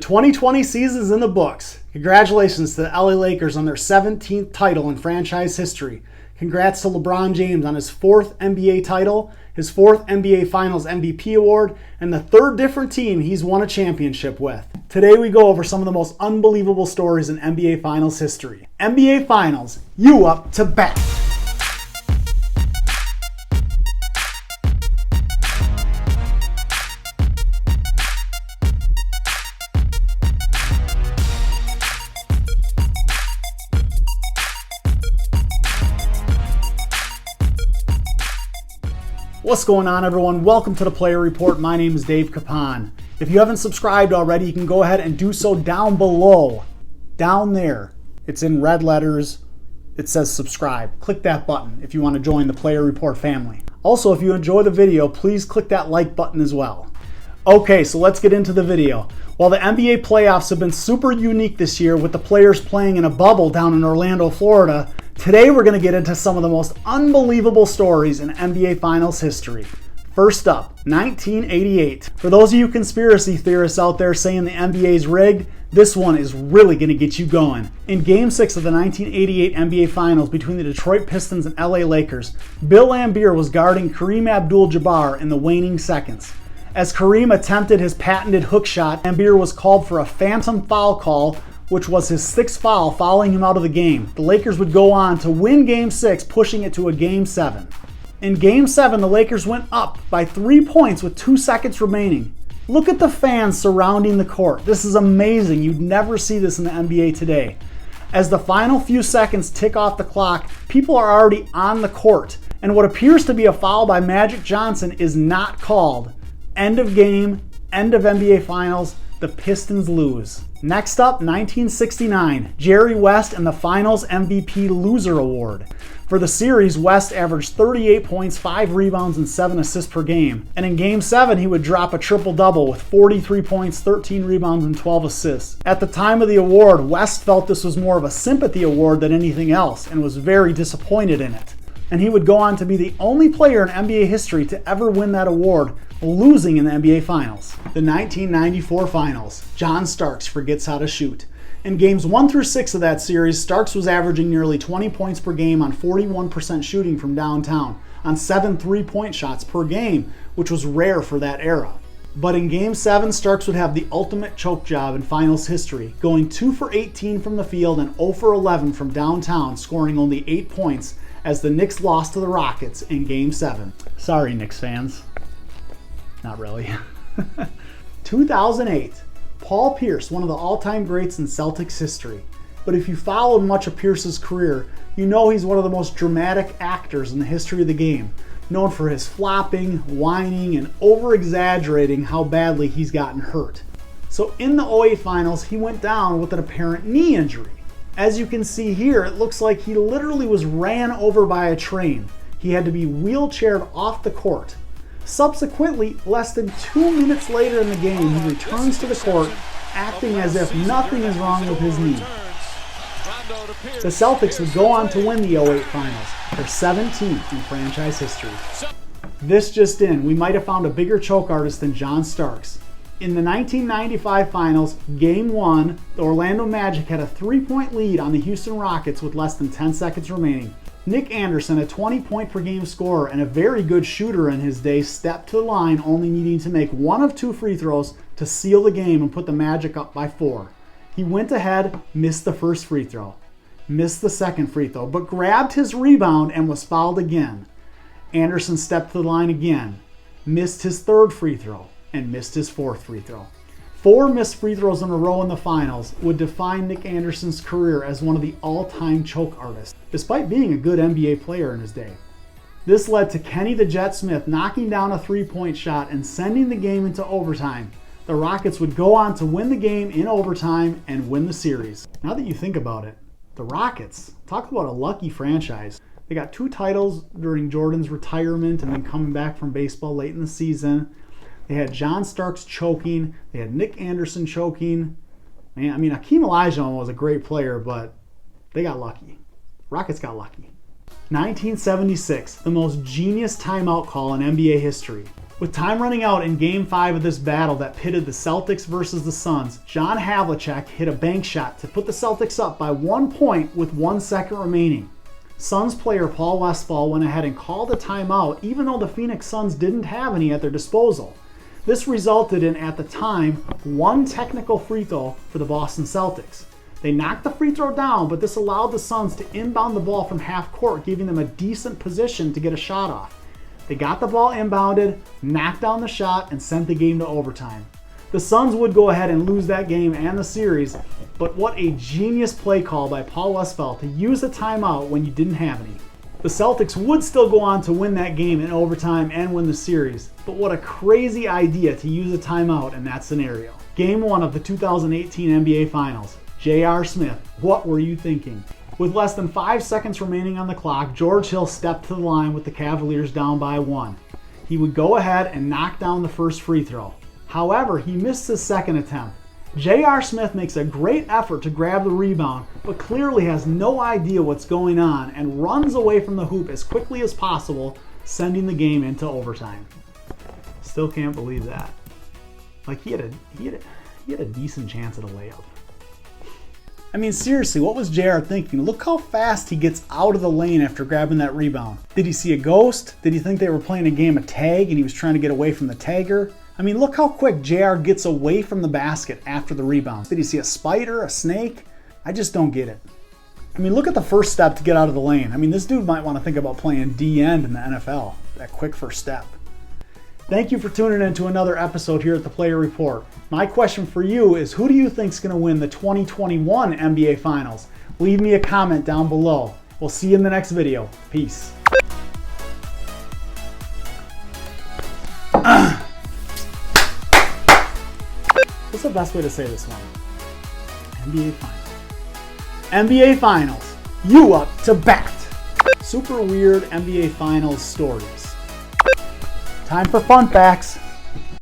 2020 season's in the books. Congratulations to the LA Lakers on their 17th title in franchise history. Congrats to LeBron James on his 4th NBA title, his 4th NBA Finals MVP award, and the 3rd different team he's won a championship with. Today we go over some of the most unbelievable stories in NBA Finals history. NBA Finals, you up to bat. What's going on, everyone? Welcome to the Player Report. My name is Dave Capon. If you haven't subscribed already, you can go ahead and do so down below. Down there. It's in red letters. It says subscribe. Click that button if you want to join the Player Report family. Also, if you enjoy the video, please click that like button as well. Okay, so let's get into the video. While the NBA playoffs have been super unique this year with the players playing in a bubble down in Orlando, Florida, today we're going to get into some of the most unbelievable stories in NBA Finals history. First up, 1988. For those of you conspiracy theorists out there saying the NBA's rigged, this one is really going to get you going. In Game 6 of the 1988 NBA Finals between the Detroit Pistons and LA Lakers, Bill Laimbeer was guarding Kareem Abdul-Jabbar in the waning seconds. As Kareem attempted his patented hook shot, Laimbeer was called for a phantom foul call, which was his 6th foul, fouling him out of the game. The Lakers would go on to win Game 6, pushing it to a Game 7. In Game 7, the Lakers went up by 3 points with 2 seconds remaining. Look at the fans surrounding the court. This is amazing. You'd never see this in the NBA today. As the final few seconds tick off the clock, people are already on the court, and what appears to be a foul by Magic Johnson is not called. End of game, end of NBA Finals, the Pistons lose. Next up, 1969, Jerry West and the Finals MVP Loser Award. For the series, West averaged 38 points, 5 rebounds, and 7 assists per game. And in Game 7, he would drop a triple-double with 43 points, 13 rebounds, and 12 assists. At the time of the award, West felt this was more of a sympathy award than anything else and was very disappointed in it. And he would go on to be the only player in NBA history to ever win that award, losing in the NBA Finals. The 1994 Finals, John Starks forgets how to shoot. In games 1 through 6 of that series, Starks was averaging nearly 20 points per game on 41% shooting from downtown, on 7 three-point shots per game, which was rare for that era. But in Game 7, Starks would have the ultimate choke job in Finals history, going 2 for 18 from the field and 0 for 11 from downtown, scoring only 8 points as the Knicks lost to the Rockets in Game 7. Sorry, Knicks fans. Not really. 2008. Paul Pierce, one of the all-time greats in Celtics history. But if you followed much of Pierce's career, you know he's one of the most dramatic actors in the history of the game, known for his flopping, whining, and over-exaggerating how badly he's gotten hurt. So in the 2008 Finals, he went down with an apparent knee injury. As you can see here, it looks like he literally was ran over by a train. He had to be wheelchaired off the court. Subsequently, less than 2 minutes later in the game, he returns to the court, acting as if nothing is wrong with his knee. The Celtics would go on to win the 2008 Finals, their 17th in franchise history. This just in, we might have found a bigger choke artist than John Starks. In the 1995 Finals, Game 1, the Orlando Magic had a 3-point lead on the Houston Rockets with less than 10 seconds remaining. Nick Anderson, a 20-point-per-game scorer and a very good shooter in his day, stepped to the line only needing to make 1 of 2 free throws to seal the game and put the Magic up by 4. He went ahead, missed the first free throw, missed the second free throw, but grabbed his rebound and was fouled again. Anderson stepped to the line again, missed his 3rd free throw, and missed his 4th free throw. 4 missed free throws in a row in the finals would define Nick Anderson's career as one of the all-time choke artists, despite being a good NBA player in his day. This led to Kenny the Jet Smith knocking down a 3-point shot and sending the game into overtime. The Rockets would go on to win the game in overtime and win the series. Now that you think about it, the Rockets, talk about a lucky franchise. They got 2 titles during Jordan's retirement and then coming back from baseball late in the season. They had John Starks choking. They had Nick Anderson choking. Man, I mean, Hakeem Olajuwon was a great player, but they got lucky. Rockets got lucky. 1976, the most genius timeout call in NBA history. With time running out in Game 5 of this battle that pitted the Celtics versus the Suns, John Havlicek hit a bank shot to put the Celtics up by 1 point with 1 second remaining. Suns player Paul Westphal went ahead and called a timeout even though the Phoenix Suns didn't have any at their disposal. This resulted in, at the time, 1 technical free throw for the Boston Celtics. They knocked the free throw down, but this allowed the Suns to inbound the ball from half court, giving them a decent position to get a shot off. They got the ball inbounded, knocked down the shot, and sent the game to overtime. The Suns would go ahead and lose that game and the series, but what a genius play call by Paul Westphal to use a timeout when you didn't have any. The Celtics would still go on to win that game in overtime and win the series, but what a crazy idea to use a timeout in that scenario. Game 1 of the 2018 NBA Finals. J.R. Smith, what were you thinking? With less than 5 seconds remaining on the clock, George Hill stepped to the line with the Cavaliers down by 1. He would go ahead and knock down the first free throw. However, he missed his second attempt. J.R. Smith makes a great effort to grab the rebound, but clearly has no idea what's going on and runs away from the hoop as quickly as possible, sending the game into overtime. Still can't believe that. Like he had a decent chance at a layup. I mean, seriously, what was JR thinking? Look how fast he gets out of the lane after grabbing that rebound. Did he see a ghost? Did he think they were playing a game of tag and he was trying to get away from the tagger? I mean, look how quick JR gets away from the basket after the rebound. Did he see a spider, a snake? I just don't get it. I mean, look at the first step to get out of the lane. I mean, this dude might want to think about playing D-end in the NFL. That quick first step. Thank you for tuning in to another episode here at the Player Report. My question for you is, who do you think is going to win the 2021 NBA Finals? Leave me a comment down below. We'll see you in the next video. Peace. What's the best way to say this one? NBA Finals. NBA Finals. You up to bat. Super weird NBA Finals stories. Time for fun facts.